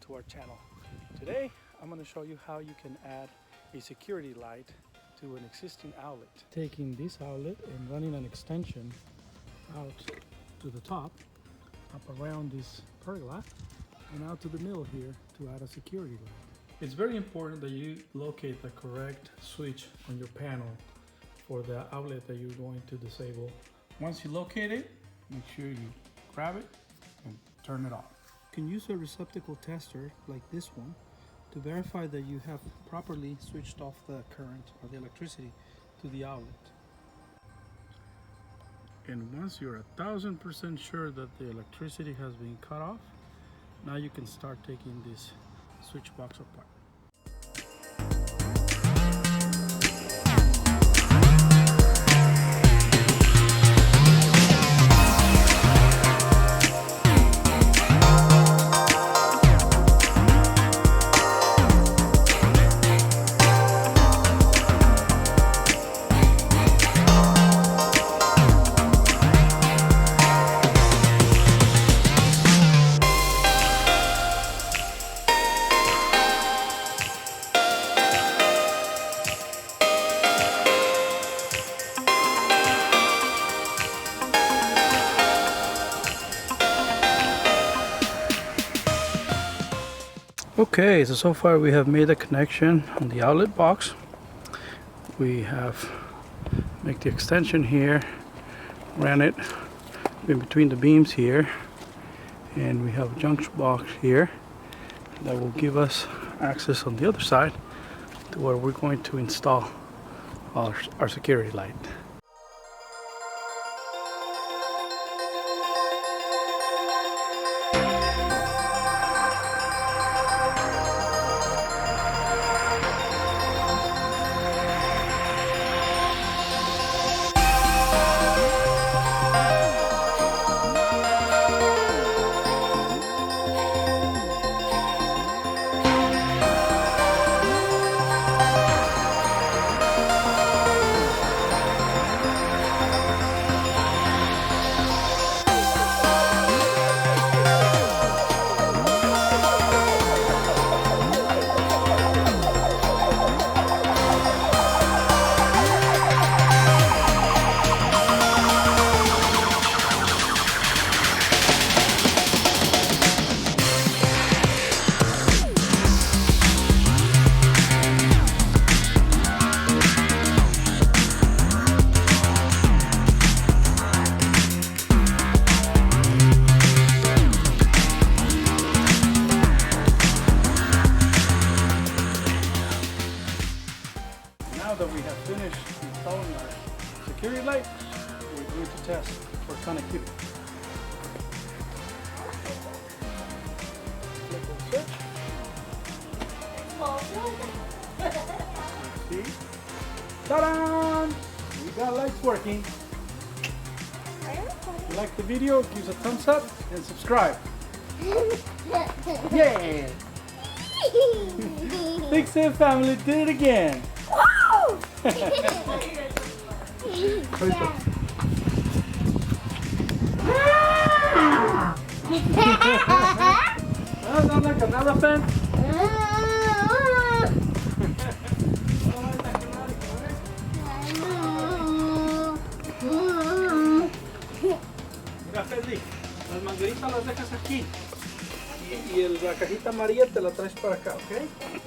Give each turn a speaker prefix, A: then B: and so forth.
A: to our channel. Today I'm going to show you how you can add a security light to an existing outlet. Taking this outlet and running an extension out to the top, up around this pergola, and out to the middle here to add a security light. It's very important that you locate the correct switch on your panel for the outlet that you're going to disable. Once you locate it, make sure you grab it and turn it off. You can use a receptacle tester like this one to verify that you have properly switched off the current or the electricity to the outlet. And once you're 1000% sure that the electricity has been cut off, now you can start taking this switch box apart. Okay, so far we have made a connection on the outlet box. We have made the extension here, ran it in between the beams here, and we have a junction box here that will give us access on the other side to where we're going to install our security light. Now that we have finished installing our security light, we're going to test for connectivity. Click the switch. See? Ta-da! We got lights working. If you like the video, give us a thumbs up and subscribe. Yeah! Fix It family did it again. Sound like an elephant. Mira, Feli, las mangueritas las dejas aquí y la cajita amarilla te la traes para acá, ¿ok?